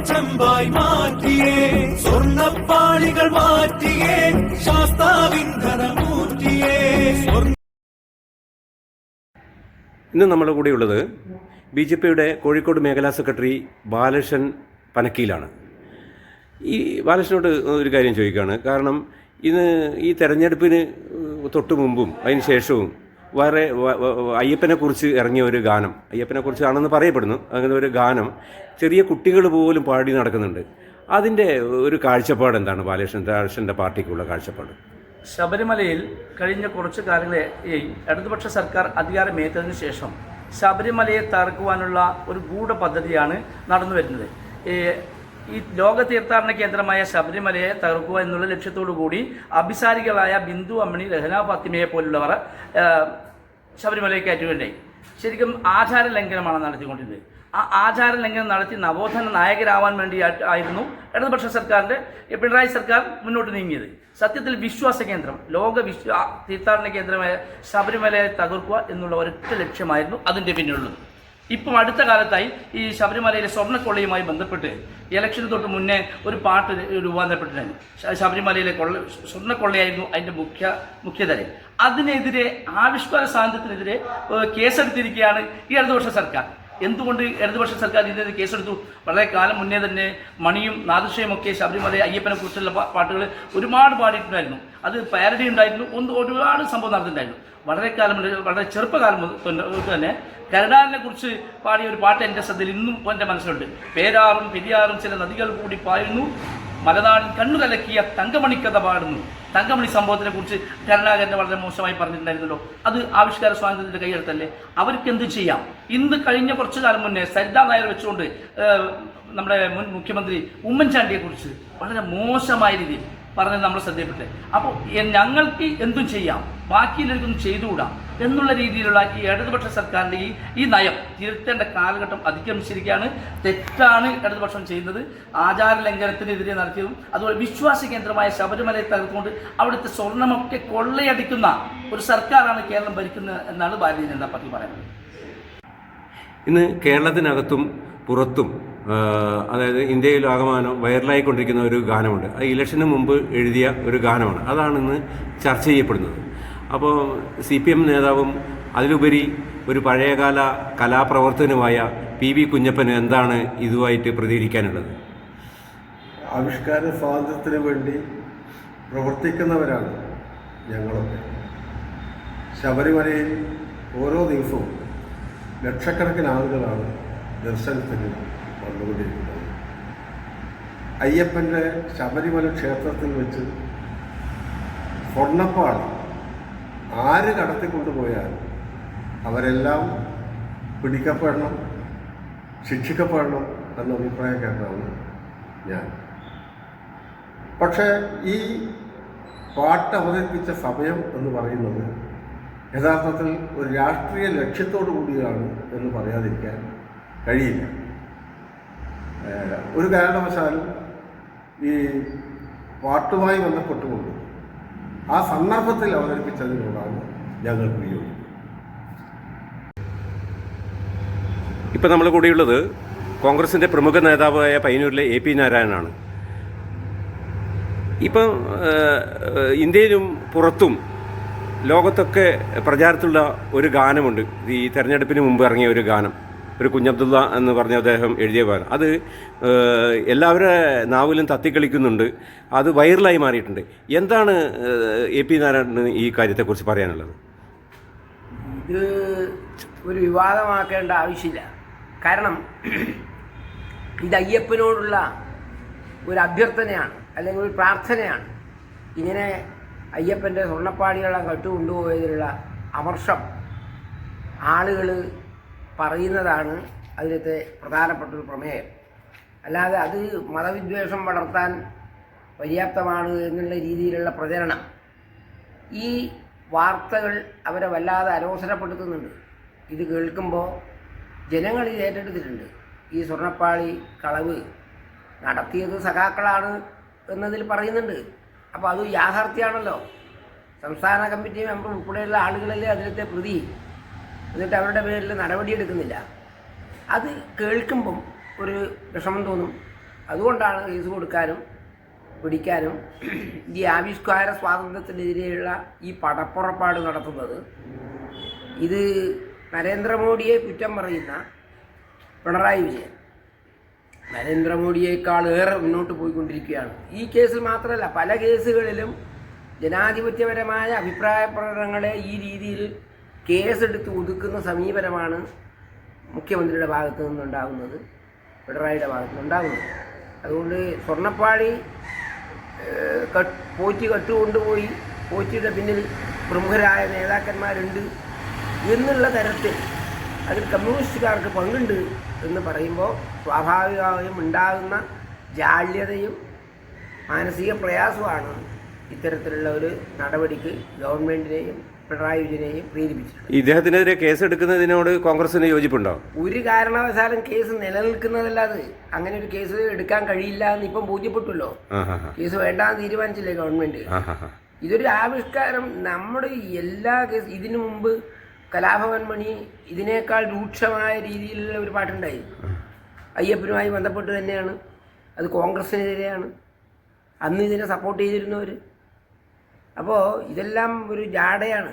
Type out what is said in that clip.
ചെമ്പായി മാറ്റിയേ, സ്വർണ്ണപ്പാളികൾ മാറ്റിയേ, ശാസ്താവിന്ധനമൂറ്റിയേ. ഇന്ന് നമ്മുടെ കൂടെയുള്ളത് BJPയുടെ കോഴിക്കോട് മേഖലാ സെക്രട്ടറി ബാലകൃഷ്ണൻ പനക്കിയിലാണ്. ഈ ബാലകൃഷ്ണനോട് ഒരു കാര്യം ചോദിക്കുകയാണ്. കാരണം ഇന്ന് ഈ തെരഞ്ഞെടുപ്പിന് തൊട്ട് മുമ്പും അതിന് ശേഷവും വേറെ അയ്യപ്പനെക്കുറിച്ച് ഇറങ്ങിയ ഒരു ഗാനം, അയ്യപ്പനെക്കുറിച്ചാണെന്ന് പറയപ്പെടുന്നു, അങ്ങനെ ഒരു ഗാനം ചെറിയ കുട്ടികൾ പോലും പാടി നടക്കുന്നുണ്ട്. അതിൻ്റെ ഒരു കാഴ്ചപ്പാട് എന്താണ് ബാലകൃഷ്ണൻ്റെ പാർട്ടിക്കുള്ള കാഴ്ചപ്പാട്? ശബരിമലയിൽ കഴിഞ്ഞ കുറച്ചു കാലങ്ങളായി ഇടതുപക്ഷ സർക്കാർ അധികാരമേറ്റതിനു ശേഷം ശബരിമലയെ തകർക്കുവാനുള്ള ഒരു ഗൂഢ പദ്ധതിയാണ് നടന്നു വരുന്നത്. ഈ ലോക തീർത്ഥാടന കേന്ദ്രമായ ശബരിമലയെ തകർക്കുക എന്നുള്ള ലക്ഷ്യത്തോടു കൂടി അഭിസാരികളായ ബിന്ദു അമ്മണി, രഹന ഫാത്തിമയെ പോലുള്ളവർ ശബരിമലയ്ക്ക് കയറ്റുകയുണ്ടായി. ശരിക്കും ആചാര ലംഘനമാണ് നടത്തിക്കൊണ്ടിരുന്നത്. ആ ആചാര ലംഘനം നടത്തി നവോത്ഥാന നായകരാവാൻ വേണ്ടിയായിരുന്നു ഇടതുപക്ഷ സർക്കാരിൻ്റെ പിണറായി സർക്കാർ മുന്നോട്ട് നീങ്ങിയത്. സത്യത്തിൽ വിശ്വാസ കേന്ദ്രം, ലോക തീർത്ഥാടന കേന്ദ്രമായ ശബരിമലയെ തകർക്കുക എന്നുള്ള ഒരൊറ്റ ലക്ഷ്യമായിരുന്നു അതിൻ്റെ പിന്നിലുള്ളത്. ഇപ്പം അടുത്ത കാലത്തായി ഈ ശബരിമലയിലെ സ്വർണ്ണക്കൊള്ളയുമായി ബന്ധപ്പെട്ട് ഇലക്ഷന് തൊട്ട് മുന്നേ ഒരു പാട്ട് രൂപാന്തരപ്പെട്ടിട്ടുണ്ട്. ശബരിമലയിലെ സ്വർണ്ണക്കൊള്ളയായിരുന്നു അതിൻ്റെ മുഖ്യധാര. അതിനെതിരെ ആവിഷ്കാര സ്വാതന്ത്ര്യത്തിനെതിരെ കേസെടുത്തിരിക്കുകയാണ് ഈ ഇടതുപക്ഷ സർക്കാർ. എന്തുകൊണ്ട് ഇടതുപക്ഷ സർക്കാർ ഇതിനെതിരെ കേസെടുത്തു? വളരെ കാലം മുന്നേ തന്നെ മണിയും നാദൃശ്യയുമൊക്കെ ശബരിമല അയ്യപ്പനെ കുറിച്ചുള്ള പാട്ടുകൾ ഒരുപാട് പാടിയിട്ടുണ്ടായിരുന്നു. അത് പാരഡി ഉണ്ടായിരുന്നു, ഒരുപാട് സംഭവം നടന്നിട്ടുണ്ടായിരുന്നു. വളരെ ചെറുപ്പകാലം തന്നെ കരുണാകരനെ കുറിച്ച് പാടിയ ഒരു പാട്ട് എൻ്റെ ശ്രദ്ധയിൽ ഇന്നും എൻ്റെ മനസ്സിലുണ്ട്. പേരാറും പെരിയാറും ചില നദികൾ കൂടി പായുന്നു, മലനാടിൻ കണ്ണു കലക്കിയ തങ്കമണിക്കഥ പാടുന്നു. തങ്കമണി സംഭവത്തിനെ കുറിച്ച് കരുണാകരനെ വളരെ മോശമായി പറഞ്ഞിട്ടുണ്ടായിരുന്നല്ലോ. അത് ആവിഷ്കാര സ്വാതന്ത്ര്യത്തിൻ്റെ കൈയെടുത്തല്ലേ? അവർക്ക് എന്ത് ചെയ്യാം? ഇന്ന് കഴിഞ്ഞ കുറച്ചു കാലം മുന്നേ സരിതാ നായർ വെച്ചുകൊണ്ട് നമ്മുടെ മുൻ മുഖ്യമന്ത്രി ഉമ്മൻചാണ്ടിയെ കുറിച്ച് വളരെ മോശമായ രീതിയിൽ പറഞ്ഞത് നമ്മൾ ശ്രദ്ധയപ്പെട്ടെ. അപ്പോൾ ഞങ്ങൾക്ക് എന്തും ചെയ്യാം, ബാക്കിയുള്ളവർക്കൊന്നും ചെയ്തുകൂടാ എന്നുള്ള രീതിയിലുള്ള ഈ ഇടതുപക്ഷ സർക്കാരിൻ്റെ ഈ നയം തിരുത്തേണ്ട കാലഘട്ടം അതിക്രമിച്ചിരിക്കുകയാണ്. തെറ്റാണ് ഇടതുപക്ഷം ചെയ്യുന്നത്. ആചാര ലംഘനത്തിനെതിരെ നടത്തിയതും അതുപോലെ വിശ്വാസ കേന്ദ്രമായ ശബരിമലയെ തകർത്തുകൊണ്ട് അവിടുത്തെ സ്വർണ്ണമൊക്കെ കൊള്ളയടിക്കുന്ന ഒരു സർക്കാരാണ് കേരളം ഭരിക്കുന്നത് എന്നാണ് ഭാരതീയ ജനതാ പാർട്ടി പറയുന്നത്. ഇന്ന് കേരളത്തിനകത്തും പുറത്തും, അതായത് ഇന്ത്യയിലാകമാനം വൈറലായിക്കൊണ്ടിരിക്കുന്ന ഒരു ഗാനമുണ്ട്. അത് ഇലക്ഷന് മുമ്പ് എഴുതിയ ഒരു ഗാനമാണ്. അതാണ് ഇന്ന് ചർച്ച ചെയ്യപ്പെടുന്നത്. അപ്പോൾ CPM നേതാവും അതിലുപരി ഒരു പഴയകാല കലാപ്രവർത്തനമായ PV കുഞ്ഞപ്പന് എന്താണ് ഇതുമായിട്ട് പ്രതികരിക്കാനുള്ളത്? ആവിഷ്കാര സ്വാതന്ത്ര്യത്തിന് വേണ്ടി പ്രവർത്തിക്കുന്നവരാണ് ഞങ്ങളൊക്കെ. ശബരിമലയിൽ ഓരോ ദിവസവും ലക്ഷക്കണക്കിന് ആളുകളാണ് ദർശനത്തിന് വന്നുകൊണ്ടിരിക്കുന്നത്. അയ്യപ്പൻ്റെ ശബരിമല ക്ഷേത്രത്തിൽ വെച്ച് സ്വർണ്ണപ്പാളി ആര് കടത്തിക്കൊണ്ടുപോയാലും അവരെല്ലാം പിടിക്കപ്പെടണം, ശിക്ഷിക്കപ്പെടണം എന്ന അഭിപ്രായക്കാരനാണ് ഞാൻ. പക്ഷേ ഈ പാട്ട് അവതരിപ്പിച്ച സമയം എന്ന് പറയുന്നത് യഥാർത്ഥത്തിൽ ഒരു രാഷ്ട്രീയ ലക്ഷ്യത്തോടു കൂടിയാണ് എന്ന് പറയാതിരിക്കാൻ കഴിയില്ല. ഒരു കാരണവശാലും ഈ പാട്ടുമായി ബന്ധപ്പെട്ടുകൊണ്ട് ആ സന്ദർഭത്തിൽ അവതരിപ്പിച്ചതിനോടാണ് ഞങ്ങൾക്ക് വിയോജിക്കുന്നത്. ഇപ്പം നമ്മുടെ കൂടെയുള്ളത് കോൺഗ്രസിൻ്റെ പ്രമുഖ നേതാവായ പയ്യന്നൂരിലെ AP നാരായണനാണ്. ഇപ്പം ഇന്ത്യയിലും പുറത്തും ലോകത്തൊക്കെ പ്രചാരത്തിലുള്ള ഒരു ഗാനമുണ്ട്. ഈ തെരഞ്ഞെടുപ്പിന് മുമ്പ് ഇറങ്ങിയ ഒരു ഗാനം, ഒരു കുഞ്ഞബ്ദുള്ള എന്ന് പറഞ്ഞ അദ്ദേഹം എഴുതിയ ഗാനം. അത് എല്ലാവരുടെ നാവിലും തത്തിക്കളിക്കുന്നുണ്ട്. അത് വൈറലായി മാറിയിട്ടുണ്ട്. എന്താണ് AP നാരായണന് ഈ കാര്യത്തെക്കുറിച്ച് പറയാനുള്ളത്? ഇത് ഒരു വിവാദമാക്കേണ്ട ആവശ്യമില്ല. കാരണം ഇത് അയ്യപ്പനോടുള്ള ഒരു അഭ്യർത്ഥനയാണ്, അല്ലെങ്കിൽ ഒരു പ്രാർത്ഥനയാണ്. ഇങ്ങനെ അയ്യപ്പൻ്റെ സ്വർണ്ണപ്പാടികളെ കട്ടുകൊണ്ടുപോയതിലുള്ള അമർഷം ആളുകൾ പറയുന്നതാണ് അതിലത്തെ പ്രധാനപ്പെട്ടൊരു പ്രമേയം. അല്ലാതെ അത് മതവിദ്വേഷം വളർത്താൻ പര്യാപ്തമാണ് എന്നുള്ള രീതിയിലുള്ള പ്രചരണം, ഈ വാർത്തകൾ അവരെ വല്ലാതെ അലോസരപ്പെടുത്തുന്നുണ്ട്. ഇത് കേൾക്കുമ്പോൾ ജനങ്ങളിൽ ഏറ്റെടുത്തിട്ടുണ്ട്. ഈ സ്വർണ്ണപ്പാളി കളവ് നടത്തിയത് സഖാക്കളാണ് എന്നതിൽ പറയുന്നുണ്ട്. അപ്പോൾ അത് യാഥാർത്ഥ്യമാണല്ലോ. സംസ്ഥാന കമ്മിറ്റി മെമ്പർ ഉൾപ്പെടെയുള്ള ആളുകളല്ലേ അതിലത്തെ പ്രതി. എന്നിട്ട് അവരുടെ പേരിൽ നടപടിയെടുക്കുന്നില്ല. അത് കേൾക്കുമ്പം ഒരു വിഷമം തോന്നും. അതുകൊണ്ടാണ് കേസ് കൊടുക്കാനും പിടിക്കാനും ഈ ആവിഷ്കാര സ്വാതന്ത്ര്യത്തിനെതിരെയുള്ള ഈ പടപ്പുറപ്പാട് നടത്തുന്നത്. ഇത് നരേന്ദ്രമോദിയെ കുറ്റം പറയുന്ന പിണറായി വിജയൻ നരേന്ദ്രമോദിയേക്കാൾ ഏറെ മുന്നോട്ട് പോയിക്കൊണ്ടിരിക്കുകയാണ്. ഈ കേസിൽ മാത്രമല്ല, പല കേസുകളിലും ജനാധിപത്യപരമായ അഭിപ്രായ പ്രകടനങ്ങളെ ഈ രീതിയിൽ കേസെടുത്ത് ഒതുക്കുന്ന സമീപനമാണ് മുഖ്യമന്ത്രിയുടെ ഭാഗത്തു നിന്നുണ്ടാകുന്നത്, പിണറായിയുടെ ഭാഗത്തു നിന്നുണ്ടാകുന്നത്. അതുകൊണ്ട് സ്വർണ്ണപ്പാളി പോറ്റി കട്ടുകൊണ്ടുപോയി പോറ്റിയുടെ പിന്നിൽ പ്രമുഖരായ നേതാക്കന്മാരുണ്ട് എന്നുള്ള തരത്തിൽ അതിൽ കമ്മ്യൂണിസ്റ്റുകാർക്ക് പങ്കുണ്ട് എന്ന് പറയുമ്പോൾ സ്വാഭാവികമായും ഉണ്ടാകുന്ന ജാള്യതയും മാനസിക പ്രയാസമാണ് ഇത്തരത്തിലുള്ള ഒരു നടപടിക്ക് ഗവൺമെൻറ്റിനെയും പിണറായി വിജയനെയും പ്രേരിപ്പിച്ചിട്ടുണ്ട്. ഇദ്ദേഹത്തിനെതിരെ കേസ് എടുക്കുന്നതിനോട് കോൺഗ്രസിന് യോജിപ്പുണ്ടോ? ഒരു കാരണവശാലും കേസ് നിലനിൽക്കുന്നതല്ലാതെ അങ്ങനെ ഒരു കേസ് എടുക്കാൻ കഴിയില്ല എന്ന് ഇപ്പം ബോധ്യപ്പെട്ടല്ലോ. കേസ് വേണ്ടാന്ന് തീരുമാനിച്ചില്ലേ ഗവൺമെൻറ്. ഇതൊരു ആവിഷ്കാരം. നമ്മുടെ എല്ലാ കേസ് ഇതിനു മുമ്പ് കലാഭവൻ മണി ഇതിനേക്കാൾ രൂക്ഷമായ രീതിയിലുള്ള ഒരു പാട്ടുണ്ടായി, അയ്യപ്പനുമായി ബന്ധപ്പെട്ട് തന്നെയാണ്. അത് കോൺഗ്രസിനെതിരെയാണ്. അന്ന് ഇതിനെ സപ്പോർട്ട് ചെയ്തിരുന്നവർ. അപ്പോൾ ഇതെല്ലാം ഒരു ജാടയാണ്.